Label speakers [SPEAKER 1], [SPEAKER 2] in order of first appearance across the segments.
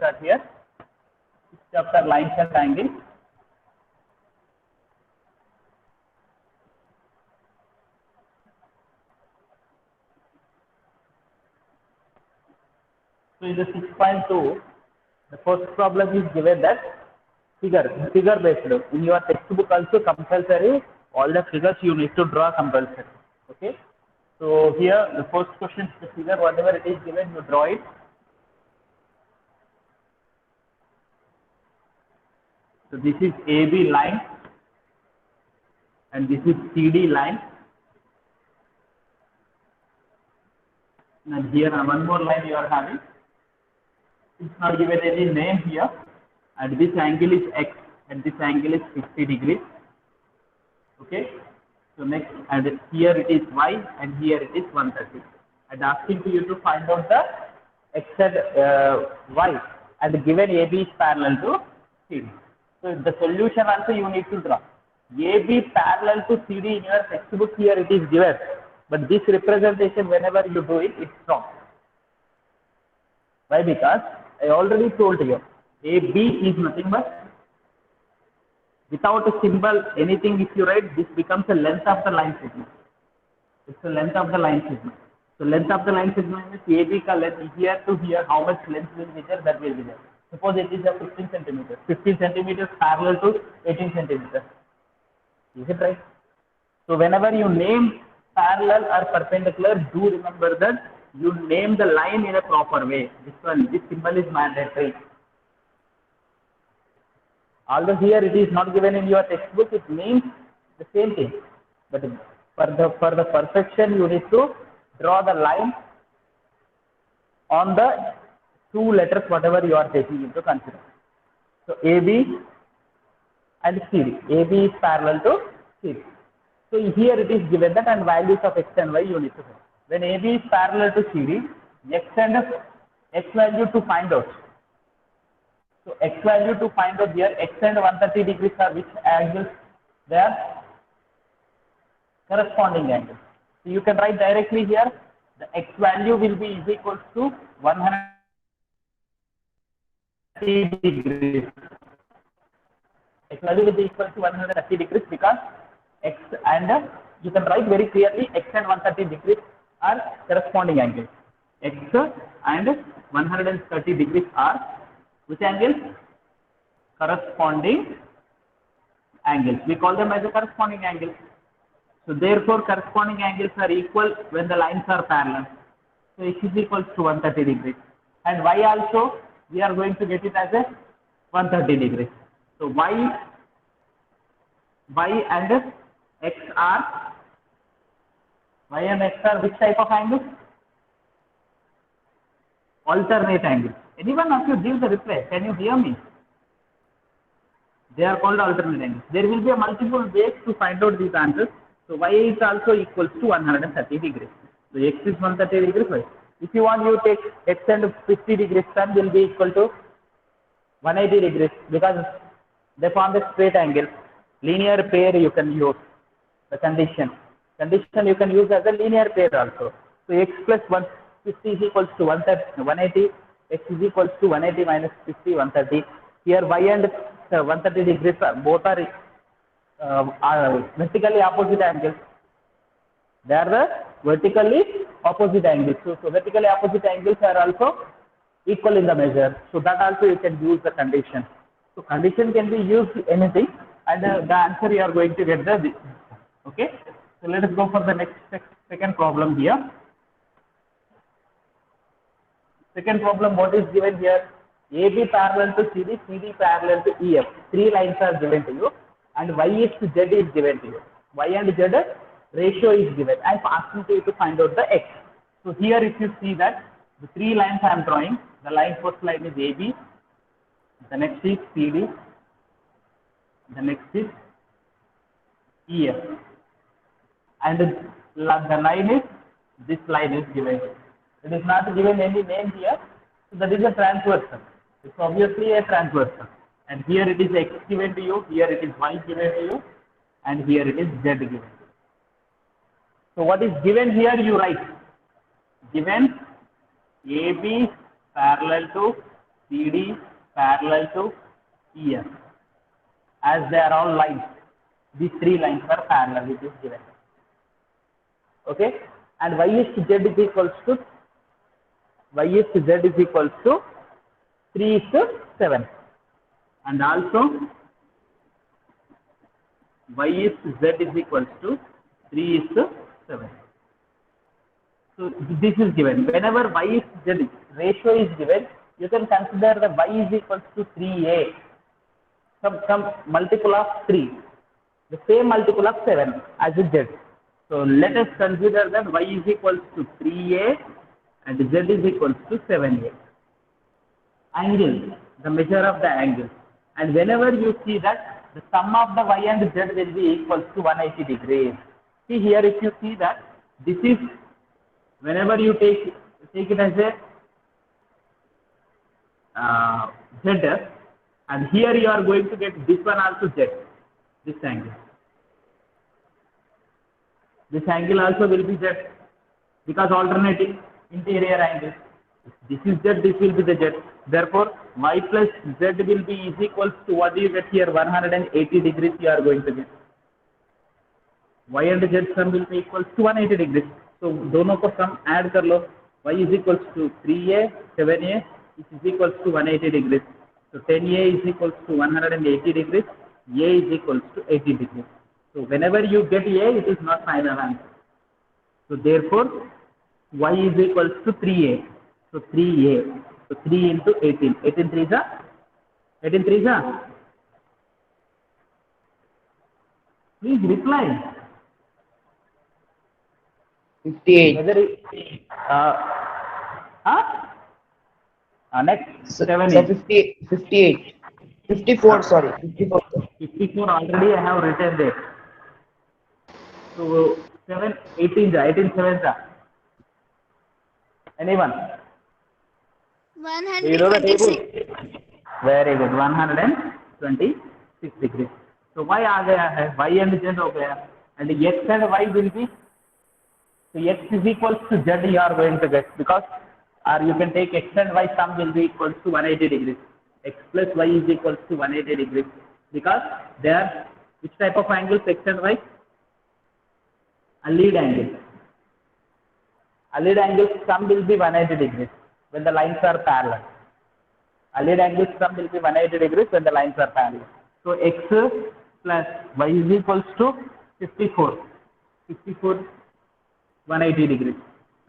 [SPEAKER 1] start here. Chapter lines and angles. So in the 6.2, the first problem is given that figure based. In your textbook also compulsory, all the figures you need to draw compulsory. Okay. So here the first question is the figure, whatever it is given, you draw it. So this is AB line and this is CD line. And here one more line you are having. It's not given any name here. And this angle is X and this angle is 50 degrees. Okay. So next, and here it is Y and here it is 130. And asking to you to find out the X and Y, and given AB is parallel to CD. So the solution also you need to draw. AB parallel to CD in your textbook, here it is given. But this representation, whenever you do it, it's wrong. Why? Because I already told you, AB is nothing but, without a symbol, anything if you write, this becomes the length of the line segment. It's the length of the line segment. So length of the line segment means AB ka length here to here, how much length will be there, that will be there. Suppose it is a 15 centimeters. 15 centimeters parallel to 18 centimeters. Is it right? So whenever you name parallel or perpendicular, do remember that you name the line in a proper way. This symbol is mandatory. Although here it is not given in your textbook, it means the same thing. But for the perfection, you need to draw the line on the two letters, whatever you are taking into consideration. So AB and CD. AB is parallel to CD. So here it is given that, and values of X and Y you need to find. When AB is parallel to CD, X value to find out. So X value to find out here, X and 130 degrees are which angles? They are corresponding angles. So you can write directly here, the X value will be is equal to 130 degrees. X value will be equal to 130 degrees because X and you can write very clearly, X and 130 degrees are corresponding angles. X and 130 degrees are which angles? Corresponding angles. We call them as a corresponding angles. So therefore, corresponding angles are equal when the lines are parallel. So X is equal to 130 degrees. And Y also, we are going to get it as a 130 degrees. So Y and X are which type of angles? Alternate angles. Anyone of you give the reply? Can you hear me? They are called alternate angles. There will be a multiple ways to find out these answers. So Y is also equals to 130 degrees. So X is 130 degrees. Y. If you want, you take X and 50 degrees, then will be equal to 180 degrees because they form a straight angle. Linear pair you can use. The condition you can use as a linear pair also. So X plus 150 is equals to 180. X is equals to 180 minus 50, 130. Here Y and 130 degrees both are vertically opposite angles. They are the vertically opposite angles. So vertically opposite angles are also equal in the measure. So that also you can use the condition. So condition can be used anything, and the answer you are going to get the. Okay. So let us go for the next second problem here. Second problem, what is given here? AB parallel to CD, CD parallel to EF. Three lines are given to you, and Y is to Z is given to you. Y and Z ratio is given. I am asking you to find out the X. So here if you see that the three lines I am drawing, the first line is AB, the next is CD, the next is EF. And the line is, this line is given. It is not given any name here. So that is a transversal. It's obviously a transversal. And here it is X given to you, here it is Y given to you, and here it is Z given to you. So what is given here, you write. Given AB parallel to CD parallel to EF. As they are all lines, these three lines are parallel, which is given. Okay, and y is to z is equals to 3 is to 7, and also y is to z is equals to 3 is to 7. So this is given. Whenever y is to z ratio is given, you can consider the y is equals to 3a, some multiple of 3, the same multiple of 7 as a z. So let us consider that y is equals to 3a and z is equals to 7a. Angle, the measure of the angle. And whenever you see that the sum of the y and z will be equals to 180 degrees. See here, if you see that this is, whenever you take it as a z, and here you are going to get this one also z, this angle. This angle also will be z, because alternating interior angle. This is z, this will be the z. Therefore, y plus z will be is equals to, what do you get here? 180 degrees you are going to get. Y and z sum will be equals to 180 degrees. So दोनों को sum add कर लो. Y is equals to 3a, 7a, which is equals to 180 degrees. So 10a is equals to 180 degrees. A is equals to 80 degrees. So whenever you get a, it is not final answer. So therefore, y is equals to 3a. So 3a. So 3 into 18. 18 3 is 18 3 is. Please reply.
[SPEAKER 2] 58.
[SPEAKER 1] Whether it, next 7
[SPEAKER 2] So
[SPEAKER 1] is
[SPEAKER 2] 58. 54, sorry. 54.
[SPEAKER 1] 54 already I have written there. So 7, 18, 18 7. Anyone? Do you know the table? Very good. 126 degrees. So y आ गया है, y and z हो गया, and x and y will be, so x is equals to z you are going to get, because, or you can take x and y sum will be equals to 180 degrees. X plus y is equals to 180 degrees, because they are which type of angles, x and y? A lead angle. A lead angle sum will be 180 degrees when the lines are parallel. A lead angle sum will be 180 degrees when the lines are parallel. So x plus y is equals to 54. 180 degrees.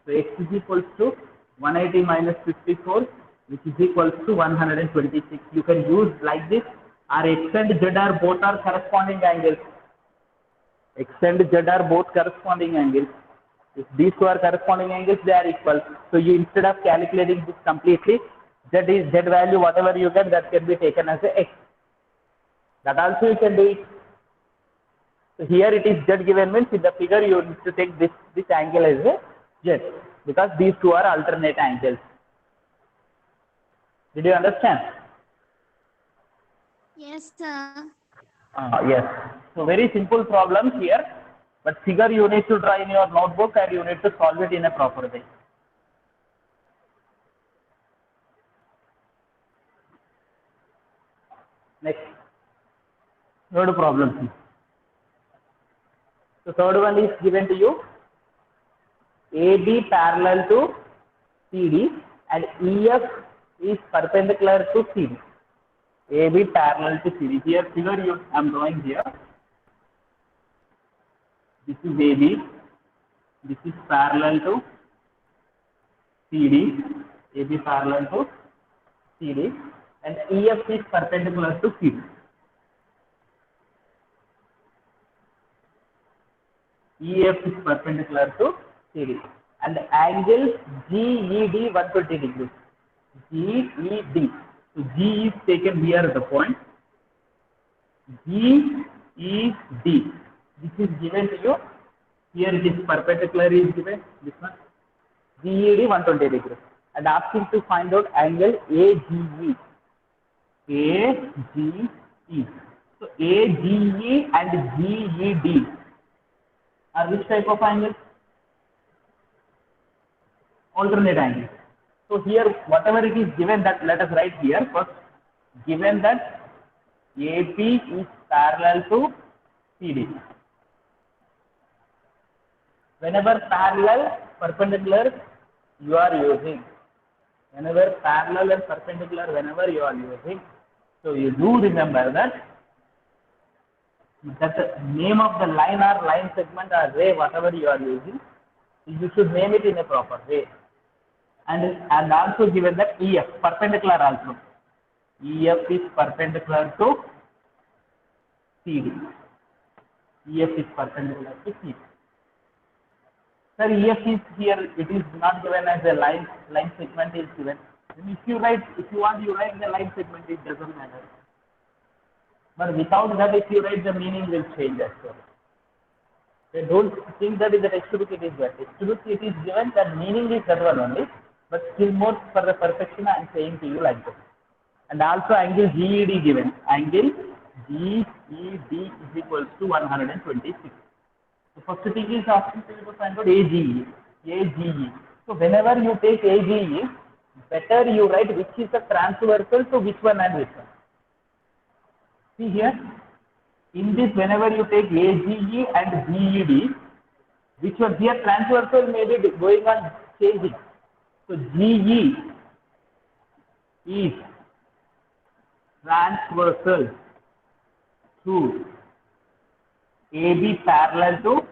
[SPEAKER 1] So x is equals to 180 minus 54, which is equals to 126. You can use like this. Our x and z are both are corresponding angles. X and z are both corresponding angles. If these two are corresponding angles, they are equal. So you, instead of calculating this completely, z value, whatever you get, that can be taken as a x. That also you can do it. So here it is z given, means in the figure you need to take this angle as a z, because these two are alternate angles. Did you understand?
[SPEAKER 3] Yes, sir.
[SPEAKER 1] Yes. So very simple problems here, but figure you need to draw in your notebook and you need to solve it in a proper way. Next, third problem. So third one is given to you. AB parallel to CD and EF is perpendicular to CD. AB parallel to CD. Here figure you I am drawing here. This is AB. This is parallel to CD. AB parallel to CD and EF is perpendicular to CD. EF is perpendicular to CD and the angle GED 120 degrees. GED. So G is taken here at the point. GED. This is given to you. Here it is perpendicular is given. This one. GED 120 degrees. And asking to find out angle AGE. AGE. So AGE and GED are which type of angle? Alternate angle. So here, whatever it is given, that let us write here first. Given that AP is parallel to CD. Whenever parallel, perpendicular, you are using. Whenever parallel and perpendicular, whenever you are using. So you do remember that the name of the line or line segment or ray, whatever you are using, you should name it in a proper way. And also given that EF, perpendicular also. EF is perpendicular to CD. EF is perpendicular to CD. Sir, EF is here, it is not given as a line segment is given. And if you want, you write the line segment, it doesn't matter. But without that, if you write, the meaning will change actually. They don't think that in the textbook it is there. Textbook it is given that meaning is that one only, but still more for the perfection I am saying to you like this. And also angle GED given. Angle GED is equals to 126. The first thing is asking to find out AGE. AGE. So whenever you take AGE, better you write which is the transversal to which one and which one. See here, in this whenever you take AGE and GED, which one here transversal may be going on changing. So GE is transversal to AB parallel to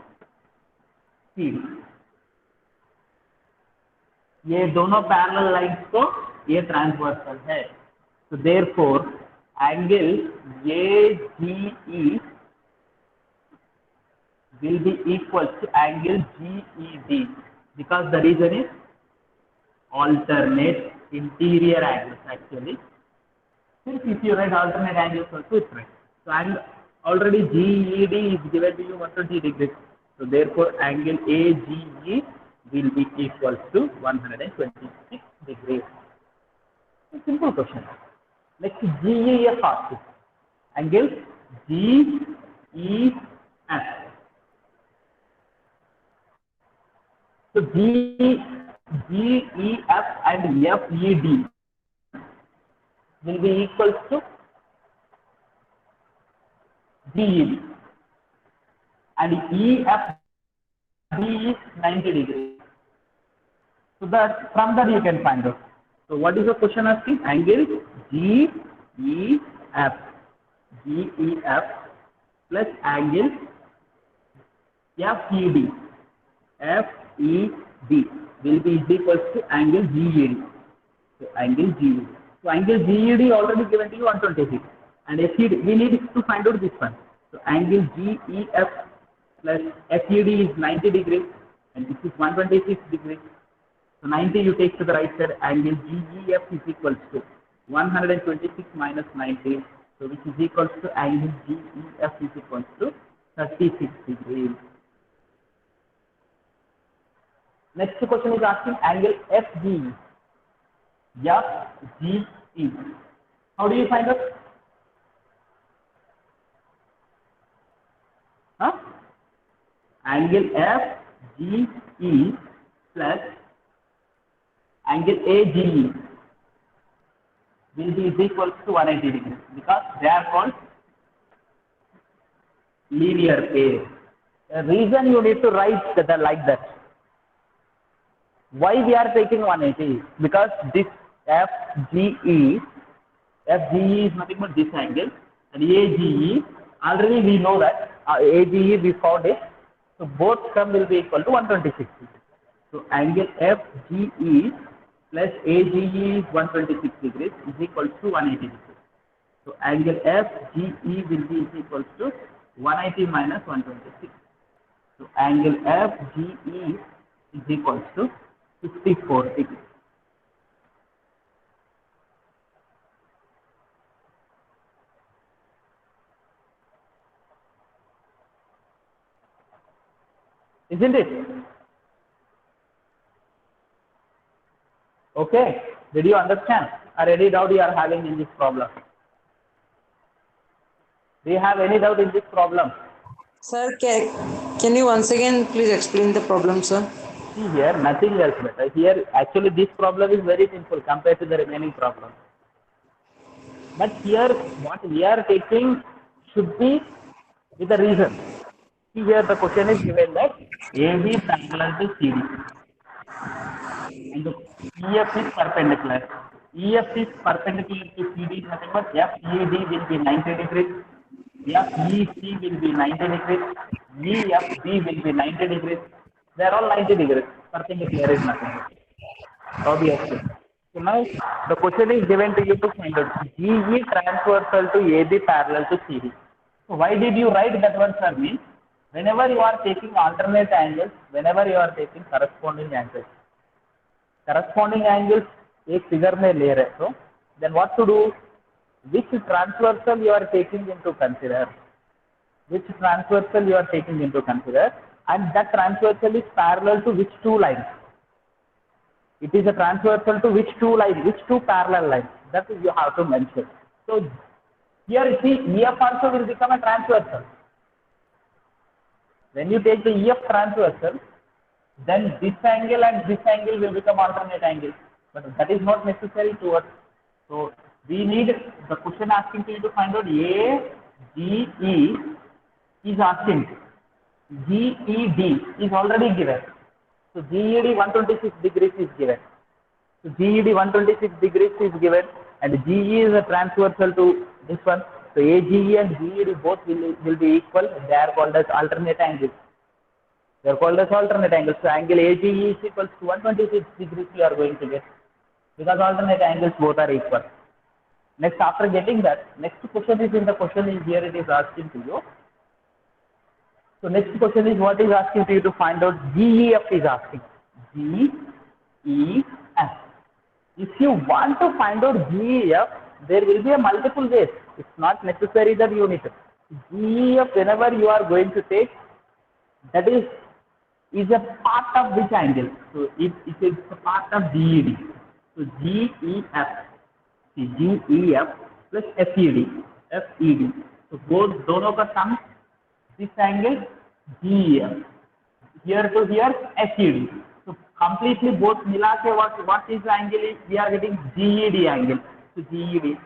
[SPEAKER 1] CD. ये दोनों parallel lines को ये transversal है. So therefore angle AGE will be equal to angle GED because the reason is alternate interior angles actually. Since if you write alternate angles also it's right. So and already GED is given to you 120 degrees. So therefore angle AGE will be equal to 126 degrees. A simple question. Next GEF asks. Angle GEF. So GEF and FED will be equal to GED. And EF is 90 degrees. So that from that you can find out. So what is the question asking? Angle GEF plus angle FED will be equal to angle GED. So angle GED. So angle GED already given to you 126. And FED we need to find out this one. So angle GEF plus FED is 90 degrees and this is 126 degrees. So 90 you take to the right side, angle GEF is equals to 126 minus 90, so which is equals to angle GEF is equals to 36 degrees. Next question is asking angle FGE. FGE. How do you find out? Angle FGE plus angle AGE will be equal to 180 degrees because they are called linear pair. The reason you need to write that like that. Why we are taking 180? Because this FGE is nothing but this angle, and AGE already we know that AGE we found it. So both sum will be equal to 126 degrees. So angle FGE plus AGE is 126 degrees is equal to 180 degrees. So angle FGE will be equal to 180 minus 126. So angle FGE is equal to 54 degrees. Isn't it? Okay. Did you understand? Or any doubt you are having in this problem? Do you have any doubt in this problem?
[SPEAKER 3] Sir, can you once again please explain the problem, sir?
[SPEAKER 1] See here, nothing else better. Here, actually, this problem is very simple compared to the remaining problem. But here, what we are taking should be with a reason. See here, the question is given that AB parallel to CD and the EF is perpendicular. EF is perpendicular to CD is nothing but FED will be 90 degrees, FEC will be 90 degrees, EFB will be 90 degrees. They are all 90 degrees. Perpendicular is nothing but obviously. So now the question is given to you to find out GE transversal to AB parallel to CD. So why did you write that one, sir? Means whenever you are taking alternate angles, whenever you are taking corresponding angles एक figure में ले रहे हो, then what to do? Which transversal you are taking into consider? And that transversal is parallel to which two lines? It is a transversal to which two lines? Which two parallel lines? That is you have to mention. So here see EF also will become a transversal. When you take the EF transversal, then this angle and this angle will become alternate angles. But that is not necessary to us. So we need the question asking to you to find out AGE is asking. GED is already given. So GED 126 degrees is given. So GED 126 degrees is given and GE is a transversal to this one. So AGE and GED both will be equal. They are called as alternate angles. They are called as alternate angles. So angle AGE is equals to 126 degrees you are going to get because alternate angles both are equal. Next, after getting that, next question is in the question is here it is asking to you. So next question is what is asking to you to find out GEF is asking. GEF. If you want to find out GEF, there will be a multiple ways. It's not necessary that you need to. GEF whenever you are going to take, that is a part of which angle? So it is a part of GED. So GEF plus FED. So both दोनों का sum this angle GEF. Here to here FED. So completely both मिला के what is the angle? We are getting GED angle. So GED.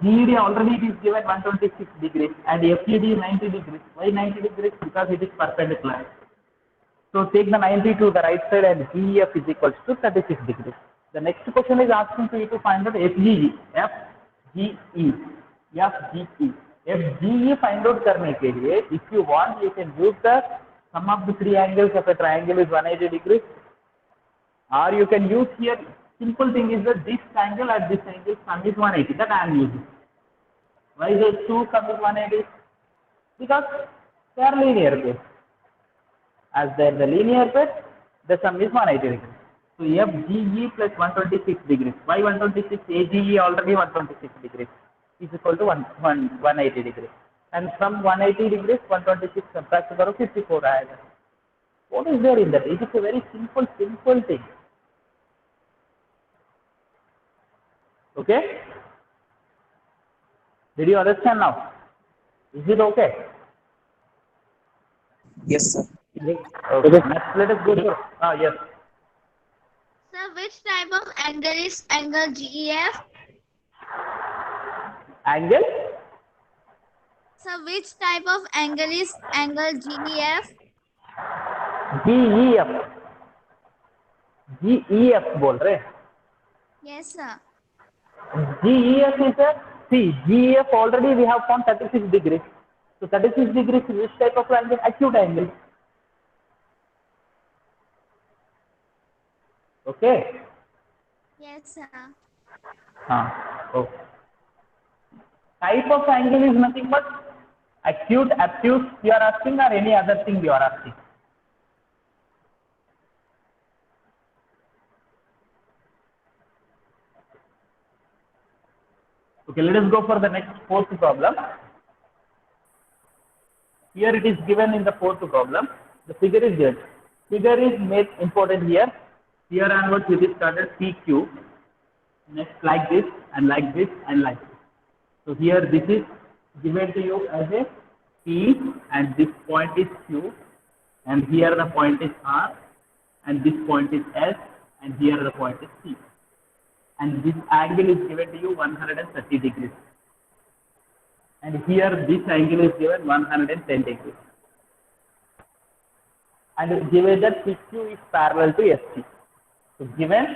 [SPEAKER 1] GED already it is given 126 degrees and FED is 90 degrees. Why 90 degrees? Because it is perpendicular. So take the 90 to the right side and GEF is equals to 36 degrees. The next question is asking to you to find out FGE. FGE find out करने के लिए, if you want, you can use the sum of the three angles of a triangle is 180 degrees, or you can use here. Simple thing is that this angle and this angle sum is 180. That I am using. Why those two sum is 180? Because they are linear pair. As they are the linear pair, the sum is 180 degrees. So FGE plus 126 degrees. Why 126? AGE already 126 degrees is equal to 180 degrees. And from 180 degrees, 126 subtract करो 54 आएगा. What is there in that? It is a very simple thing. Okay? Did you understand now? Is it okay?
[SPEAKER 2] Yes, sir.
[SPEAKER 1] Okay. Next, let us go to yes.
[SPEAKER 3] Sir, which type of angle is angle GEF?
[SPEAKER 1] Angle?
[SPEAKER 3] Sir, which type of angle is angle GEF?
[SPEAKER 1] GEF. GEF बोल रहे.
[SPEAKER 3] Yes, sir.
[SPEAKER 1] GEF is a, see, GEF already we have found 36 degrees. So 36 degrees is which type of angle? Acute angle. Okay?
[SPEAKER 3] Yes, sir.
[SPEAKER 1] Okay. Type of angle is nothing but acute, obtuse you are asking or any other thing you are asking? Okay, let us go for the next fourth problem. Here it is given in the fourth problem. The figure is given. Figure is made important here. Here onwards it is started PQ. Next like this and like this and like this. So here this is given to you as a P and this point is Q and here the point is R and this point is S, and here the point is C. And this angle is given to you 130 degrees. And here this angle is given 110 degrees. And given that PQ is parallel to ST. So given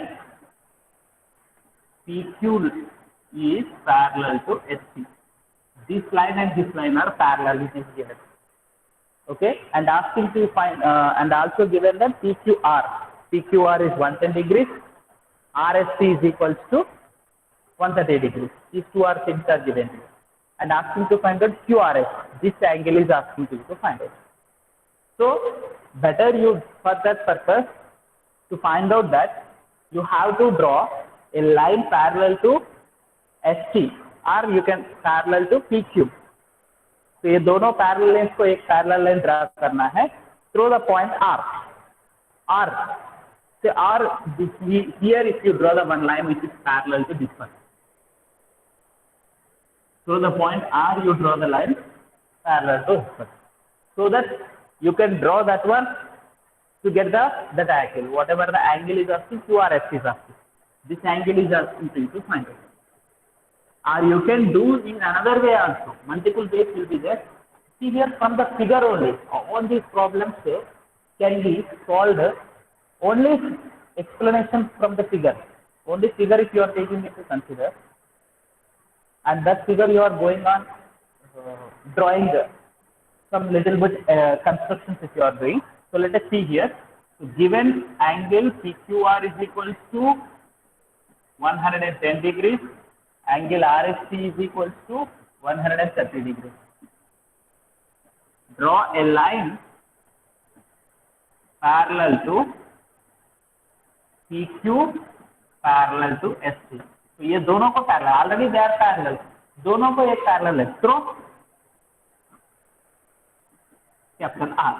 [SPEAKER 1] PQ is parallel to ST. This line and this line are parallel, it is given. Okay, and asking to find, and also given that PQR is 110 degrees, RST is equals to 130 degrees. These two are things are given to you. And asking to find out QRS, this angle is asking you to find out. So, better you, for that purpose, to find out that, you have to draw a line parallel to ST, or you can parallel to PQ. तो ये दोनों parallel lines को एक parallel line draw करना है through the point R. So R, here if you draw the one line which is parallel to this one. So the point R, you draw the line parallel to this one. So that you can draw that one to get that angle. Whatever the angle is asking, QRS is asking. This angle is asking you to find it. Or you can do in another way also. Multiple ways will be there. See here from the figure only. All these problems can be solved only explanation from the figure. Only figure if you are taking it to consider. And that figure you are going on drawing some little bit constructions if you are doing. So let us see here. So given angle PQR is equal to 110 degrees. Angle RST is equal to 130 degrees. Draw a line parallel to PQ parallel to ST. तो ये दोनों को parallel, already they are parallel, दोनों को एक parallel है through capital R.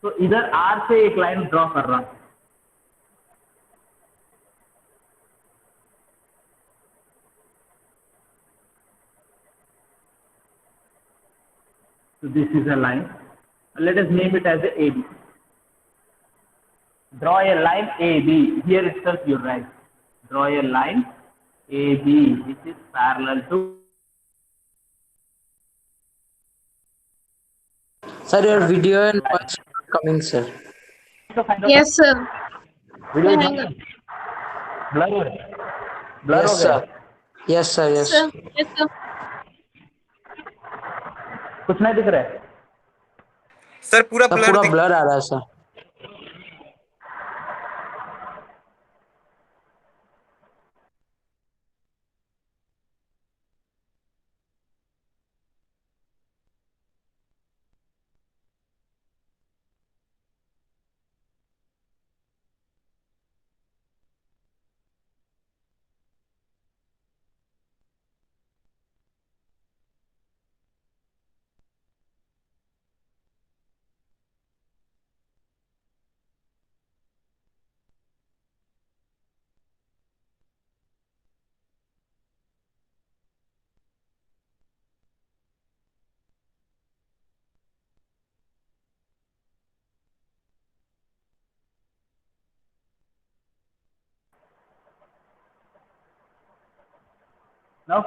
[SPEAKER 1] तो इधर R से एक लाइन ड्रॉ कर रहा हूं. So this is a line. Let us name it as a AB. Draw a line AB. Here itself you write. Draw a line AB which is parallel to.
[SPEAKER 4] Sir, your video and voice coming, sir.
[SPEAKER 3] Yes, sir.
[SPEAKER 1] Video blur हो रहा है. Blur
[SPEAKER 4] Yes,
[SPEAKER 1] हो
[SPEAKER 4] sir.
[SPEAKER 1] गया.
[SPEAKER 4] Yes, sir. Yes.
[SPEAKER 3] Sir. Yes, sir.
[SPEAKER 1] कुछ नहीं दिख रहा है.
[SPEAKER 5] सर पूरा
[SPEAKER 4] Sir,
[SPEAKER 5] ब्लर
[SPEAKER 4] पूरा blur आ रहा है, sir.
[SPEAKER 1] Now,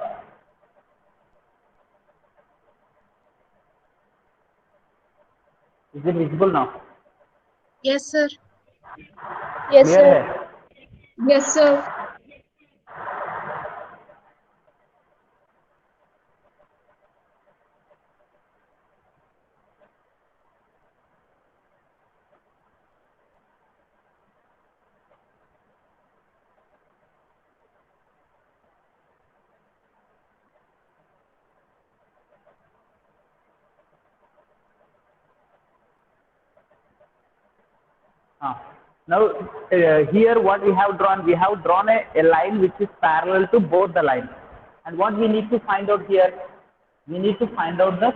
[SPEAKER 1] is it visible now?
[SPEAKER 3] Yes, sir.
[SPEAKER 6] Yes,
[SPEAKER 1] Clear
[SPEAKER 6] sir.
[SPEAKER 1] है?
[SPEAKER 6] Yes, sir.
[SPEAKER 1] Now, here what we have drawn a line which is parallel to both the lines. And what we need to find out here, we need to find out the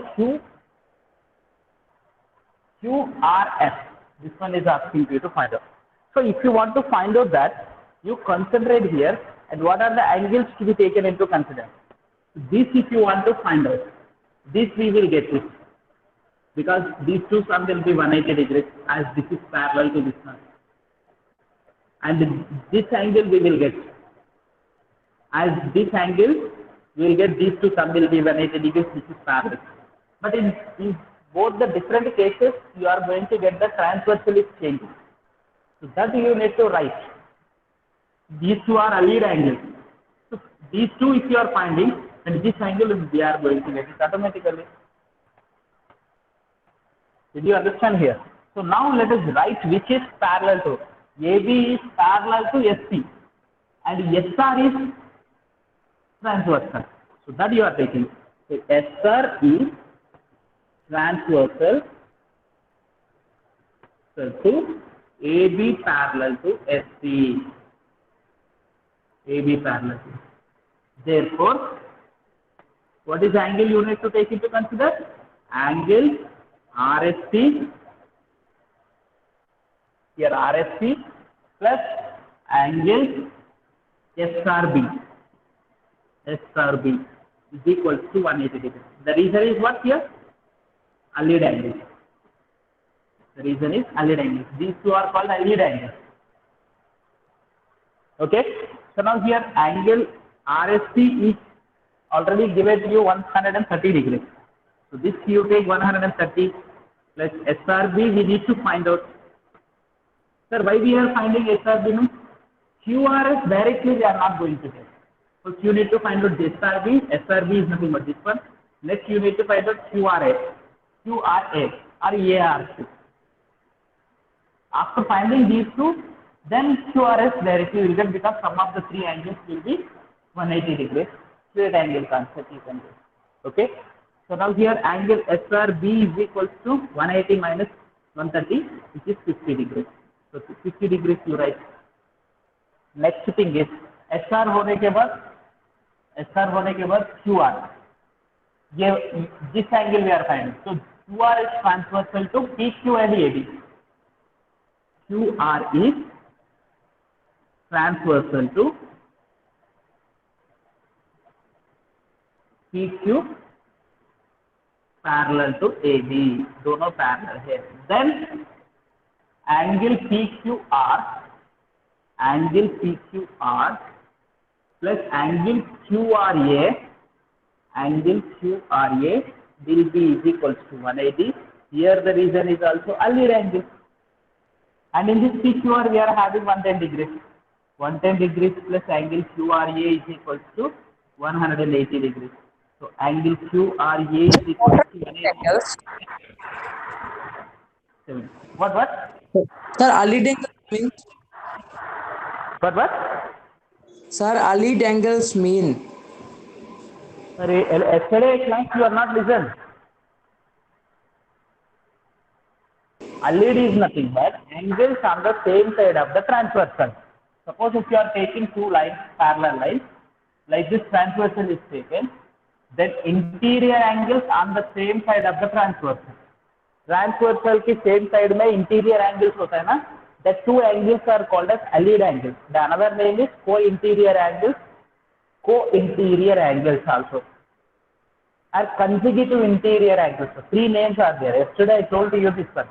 [SPEAKER 1] QRS. This one is asking you to find out. So if you want to find out that, you concentrate here and what are the angles to be taken into consideration. This if you want to find out, this we will get it. Because these two sum will be 180 degrees as this is parallel to this one. and this angle we will get. As this angle, we will get these two sum will be 180 degrees, which is parallel. But in both the different cases, you are going to get the transversal is changing. So that you need to write. These two are allied angles. So these two, if you are finding, and this angle we are going to get it automatically. Did you understand here? So now let us write which is parallel to. AB is parallel to SC, and SR is transversal. So that you are taking. So SR is transversal to AB parallel to SC. AB parallel to. Therefore, what is the angle you need to take into consider? Angle RSP, here RSP plus angle SRB. SRB is equal to 180 degrees. The reason is what here? Allied angles. The reason is allied angles. These two are called allied angles. Okay. So now here angle RSP is already given to you 130 degrees. So this you take 130 plus SRB we need to find out. Sir, why we are finding SRB? No? QRS directly we are not going to get. So you need to find out SRB. SRB is nothing but this one. Next you need to find out QRA or ARC. After finding these two, then QRS directly will get, because sum of the three angles will be 180 degrees. Straight angle concept you can do. Okay. So now here angle SRB is equals to 180 minus 130, which is 50 degrees. So 50 degrees you write. Next thing is SR होने के बाद QR. This angle we are finding. So QR is transversal to PQ and AB. QR is transversal to PQ parallel to AB. दोनों parallel है. Then angle PQR plus angle QRA will be is equals to 180. Here the reason is also allied angle. And in this PQR we are having 110 degrees. 110 degrees plus angle QRA is equals to 180 degrees. So angle QRA is equals to 180. What?
[SPEAKER 4] Sir, allied angles means.
[SPEAKER 1] What?
[SPEAKER 4] Sir, allied angles mean.
[SPEAKER 1] Sorry, yesterday class you are not listened. Allied is nothing but angles on the same side of the transversal. Suppose if you are taking two lines, parallel lines, like this transversal is taken, then interior angles on the same side of the transversal. Transversal की same side में interior angles होता है ना? The two angles are called as allied angles. The another name is co-interior angles. Co-interior angles also. Are consecutive interior angles. So three names are there. Yesterday I told you this one.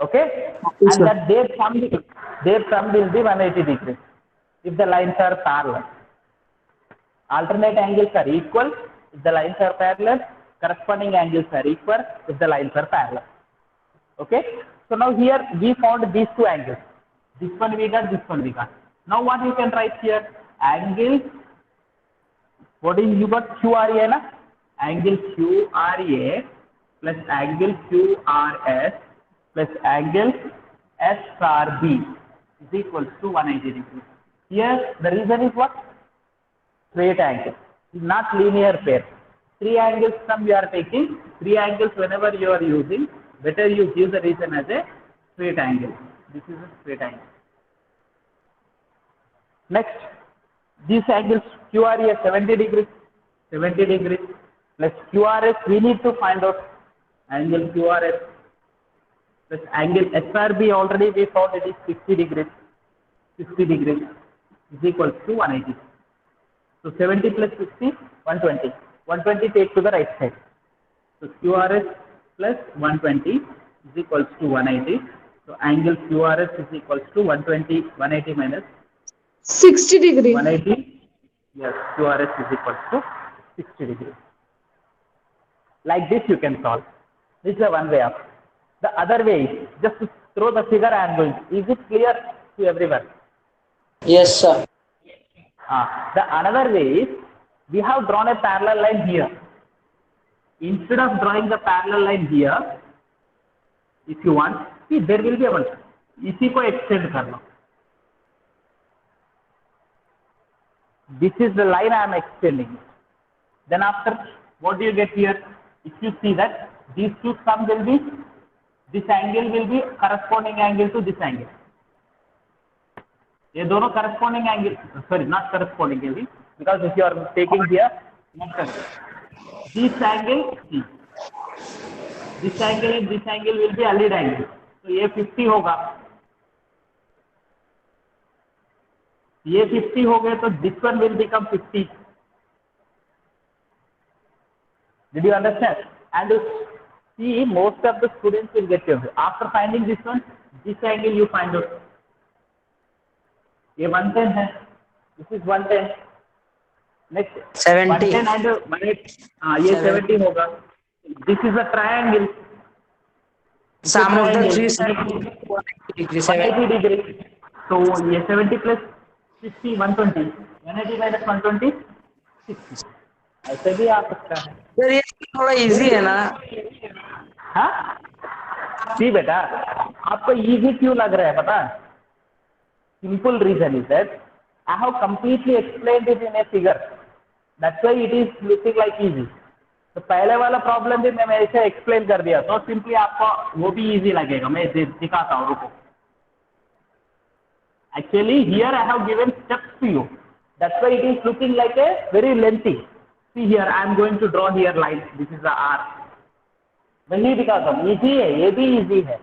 [SPEAKER 1] Okay? And that their sum will be 180 degrees if the lines are parallel. Alternate angles are equal if the lines are parallel. Corresponding angles are equal if the lines are parallel. Okay? So now here we found these two angles. This one we got, this one we got. Now what you can write here? Angle, what is you got QRA na? Angle QRA plus angle QRS plus angle SRB is equals to 180 degrees. Here the reason is what? Straight angle, not linear pair. Three angles from you are taking. Three angles whenever you are using, better you give the reason as a straight angle. This is a straight angle. Next, these angles QRA 70 degrees plus QRS we need to find out. Angle QRS plus angle SRB already we found it is 60 degrees. 60 degrees is equal to 180. So 70 plus 60, 120. 120 take to the right side. So QRS plus 120 is equals to 180. So angle QRS is equals to 120, 180 minus
[SPEAKER 6] 60 degree.
[SPEAKER 1] 180. Yes, QRS is equals to 60 degrees. Like this you can solve. This is the one way up. The other way is just to throw the figure I am going. Is it clear to everyone?
[SPEAKER 4] Yes, sir.
[SPEAKER 1] The another way is we have drawn a parallel line here. Instead of drawing the parallel line here, if you want, see there will be a one. इसी को extend कर लो. This is the line I am extending. Then after, what do you get here? If you see that these two sum will be, this angle will be corresponding angle to this angle. ये दोनों corresponding angle, sorry, not corresponding angle, because if you are taking here, this angle, see, this angle and this angle will be allied angle. So ये 50 होगा. ये 50 हो गए तो this one will become 50. Did you understand? And see, most of the students will get you. After finding this one, this angle you find out. ये 110 है. This is 110. Next
[SPEAKER 4] 70.
[SPEAKER 1] 110 and 180. हाँ, ये 70 होगा. This is a triangle.
[SPEAKER 4] Sum of the three sides 180 degrees.
[SPEAKER 1] 180 degree. So ये 70 plus 50, 120. 180 minus 120, 60. ऐसे भी आ सकता है.
[SPEAKER 4] सर ये थोड़ा इजी है ना.
[SPEAKER 1] हाँ, सी बेटा, आपको इजी क्यों लग रहा है पता? Simple reason is that I have completely explained it in a figure. That's why it is looking like easy. तो पहले वाला प्रॉब्लम भी मैं ऐसे एक्सप्लेन कर दिया तो सिंपली आपको वो भी इजी लगेगा. मैं दिखाता हूँ, रुको. Actually here I have given steps to you. That's why it is looking like a very lengthy. See here I am going to draw here line. This is the R. वही दिखाता हूँ. Easy है, ये भी easy है.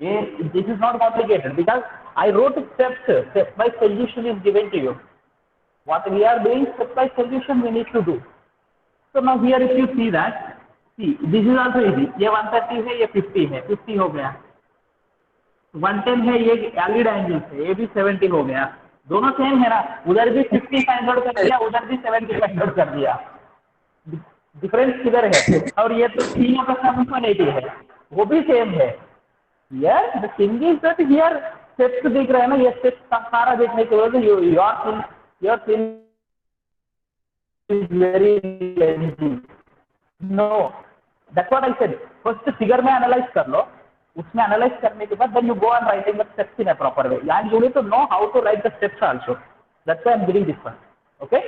[SPEAKER 1] ये this is not complicated because I wrote steps. Step by solution is given to you. What we are doing, step by solution we need to do. So now here if you see that, see this is also easy. ये 130 है, ये 50 है, 50 हो गया. 110 है, ये एलिड angle है, ये भी 70 हो गया. दोनों सेम है ना. उधर भी 50 फाइंड आउट कर दिया, उधर भी 70 फाइंड आउट कर दिया. डिफरेंस किधर है? और ये तो 3 का सम 180 है, वो भी सेम है. यार the thing is that here steps दिख रहे हैं ना. ये स्टेप्स सारा देखने के बाद your thing is very easy. No, that's what I said. First figure में analyze कर लो. उसमें analyze करने के बाद then you go on writing the steps in a proper way. And you need to know how to write the steps also. That's why I'm giving this one. Okay.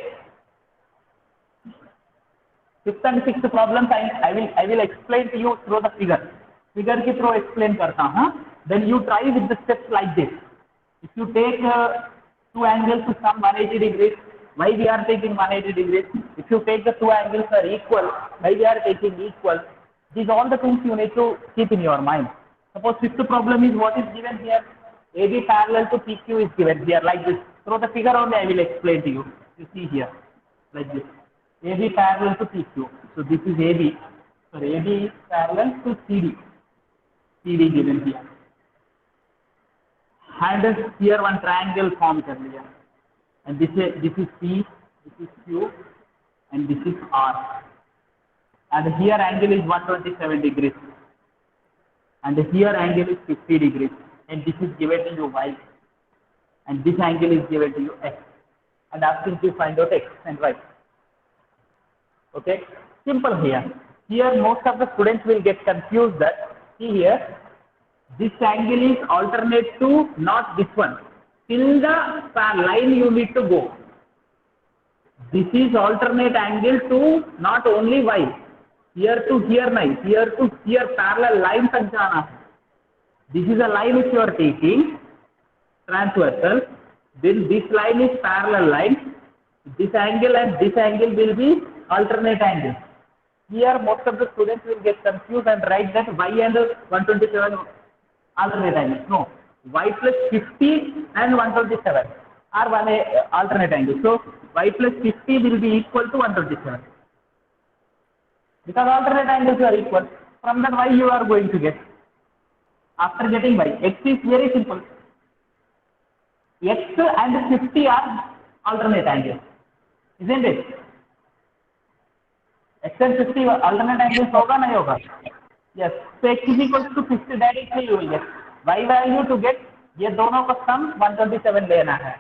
[SPEAKER 1] Fifth and sixth problems I will explain to you through the figure. Figure के through explain करता हूँ. Then you try with the steps like this. If you take two angles to some 180 degrees. Why we are taking 180 degrees? If you take the two angles are equal, why we are taking equal? These are all the things you need to keep in your mind. Suppose fifth problem is what is given here. AB parallel to PQ is given here like this. Through the figure only I will explain to you. You see here like this. AB parallel to PQ. So this is AB. So AB is parallel to CD. CD given here. And here one triangle form कर लिया. And this is P, this is Q, and this is R. And here angle is 127 degrees. And here angle is 50 degrees. And this is given to you Y. And this angle is given to you X. And asking to find out X and Y. Okay? Simple here. Here most of the students will get confused that, see here, this angle is alternate to not this one. Till the line you need to go. This is alternate angle to not only Y. Here to here nahi. Here to here parallel line tak jana hai. This is a line which you are taking transversal. Then this line is parallel line. This angle and this angle will be alternate angle. Here most of the students will get confused and write that Y and 127 alternate angle. No. Y plus 50 and 127 are one alternate angle. So Y plus 50 will be equal to 127. Because alternate angles are equal. From that Y you are going to get. After getting y, x is very simple. X and 50 are alternate angles, isn't it? X and 50 alternate angles होगा नहीं होगा? Yes. So x is equal to 50 directly you will get. Y value to get ये दोनों का sum 127 लेना है.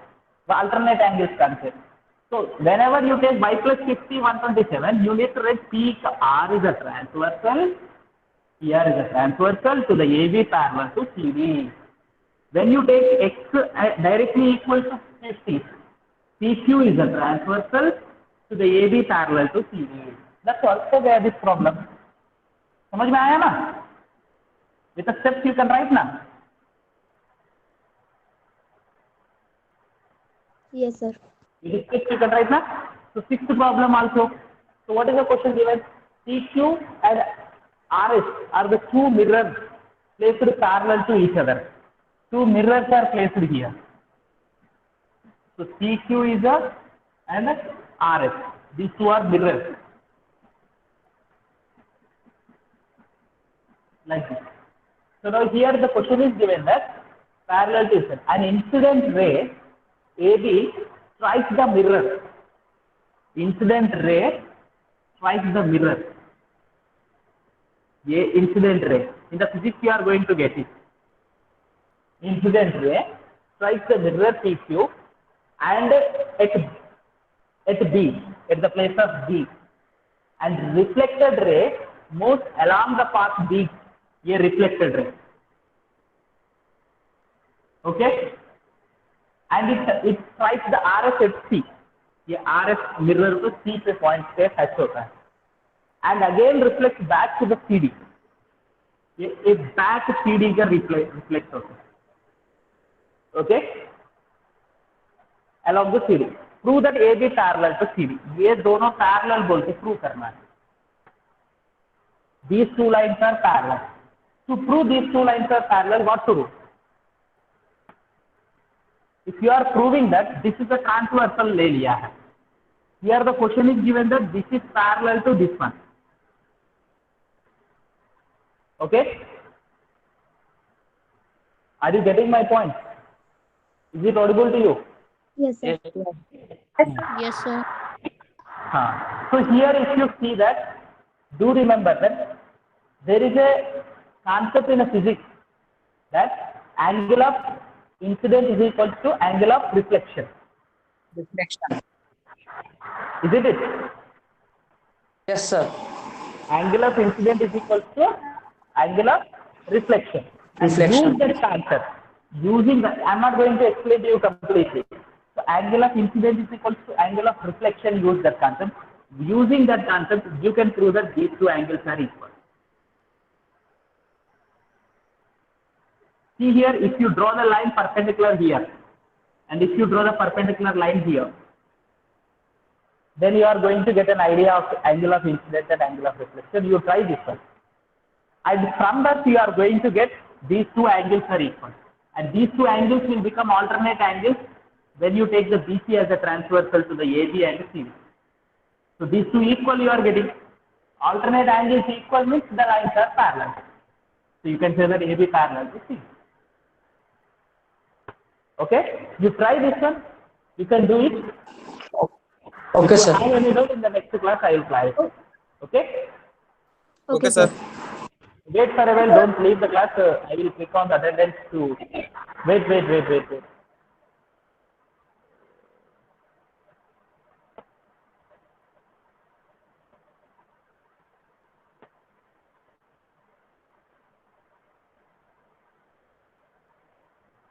[SPEAKER 1] वो alternate angles concept. So whenever you take y plus 50 127, you need to write P R is a transversal. Here is a transversal to the AB parallel to CD. When you take x directly equal to 50, PQ is a transversal to the AB parallel to CD. That's also where this problem. समझ में आया ना? With the steps you can write now.
[SPEAKER 6] Yes, sir.
[SPEAKER 1] With the steps you can write now. So sixth problem also. So what is the question given? PQ and RS are the two mirrors placed parallel to each other. Two mirrors are placed here. So CQ is a and RS. These two are mirrors. Like this. So now here the question is given that parallel to each other. An incident ray AB strikes the mirror. Incident ray strikes the mirror. ये incident ray. In the physics you are going to get it. Incident ray strikes the mirror PQ and at B, at the place of B, and reflected ray moves along the path B. ये reflected ray. Okay? And it strikes the RS at C. ये RS mirror to C पे point पे touch होता है. And again reflects back to the CD. ये back CD का reflect होता है. Okay? Along the CD. Prove that AB parallel to CD. ये दोनों parallel बोल के prove करना है. These two lines are parallel. To prove these two lines are parallel, what to do? If you are proving that this is a transversal ले लिया है. Here the question is given that this is parallel to this one. Okay? Are you getting my point? Is it audible to you?
[SPEAKER 6] Yes, sir.
[SPEAKER 3] Yes, sir.
[SPEAKER 1] So here if you see that, do remember that there is a concept in a physics that angle of incident is equal to angle of reflection.
[SPEAKER 4] Reflection.
[SPEAKER 1] Isn't it?
[SPEAKER 4] Yes, sir.
[SPEAKER 1] Angle of incident is equal to angle of reflection. And
[SPEAKER 4] Reflection.
[SPEAKER 1] use that concept. Using that, I'm not going to explain to you completely. So angle of incident is equal to angle of reflection. Use that concept. Using that concept, you can prove that these two angles are equal. See here, if you draw the line perpendicular here, and if you draw the perpendicular line here, then you are going to get an idea of angle of incident and angle of reflection. You try this one. And from that you are going to get these two angles are equal. And these two angles will become alternate angles when you take the BC as a transversal to the AB and CD. So these two equal you are getting. Alternate angles equal means the lines are parallel. So you can say that AB parallel to CD. Okay? You try this one. You can do it.
[SPEAKER 4] Okay,
[SPEAKER 1] If
[SPEAKER 4] sir.
[SPEAKER 1] you have any doubt in the next class, I will clarify. Okay?
[SPEAKER 5] Okay, sir.
[SPEAKER 1] Wait for a while. Don't leave the class. I will click on the attendance to. Wait.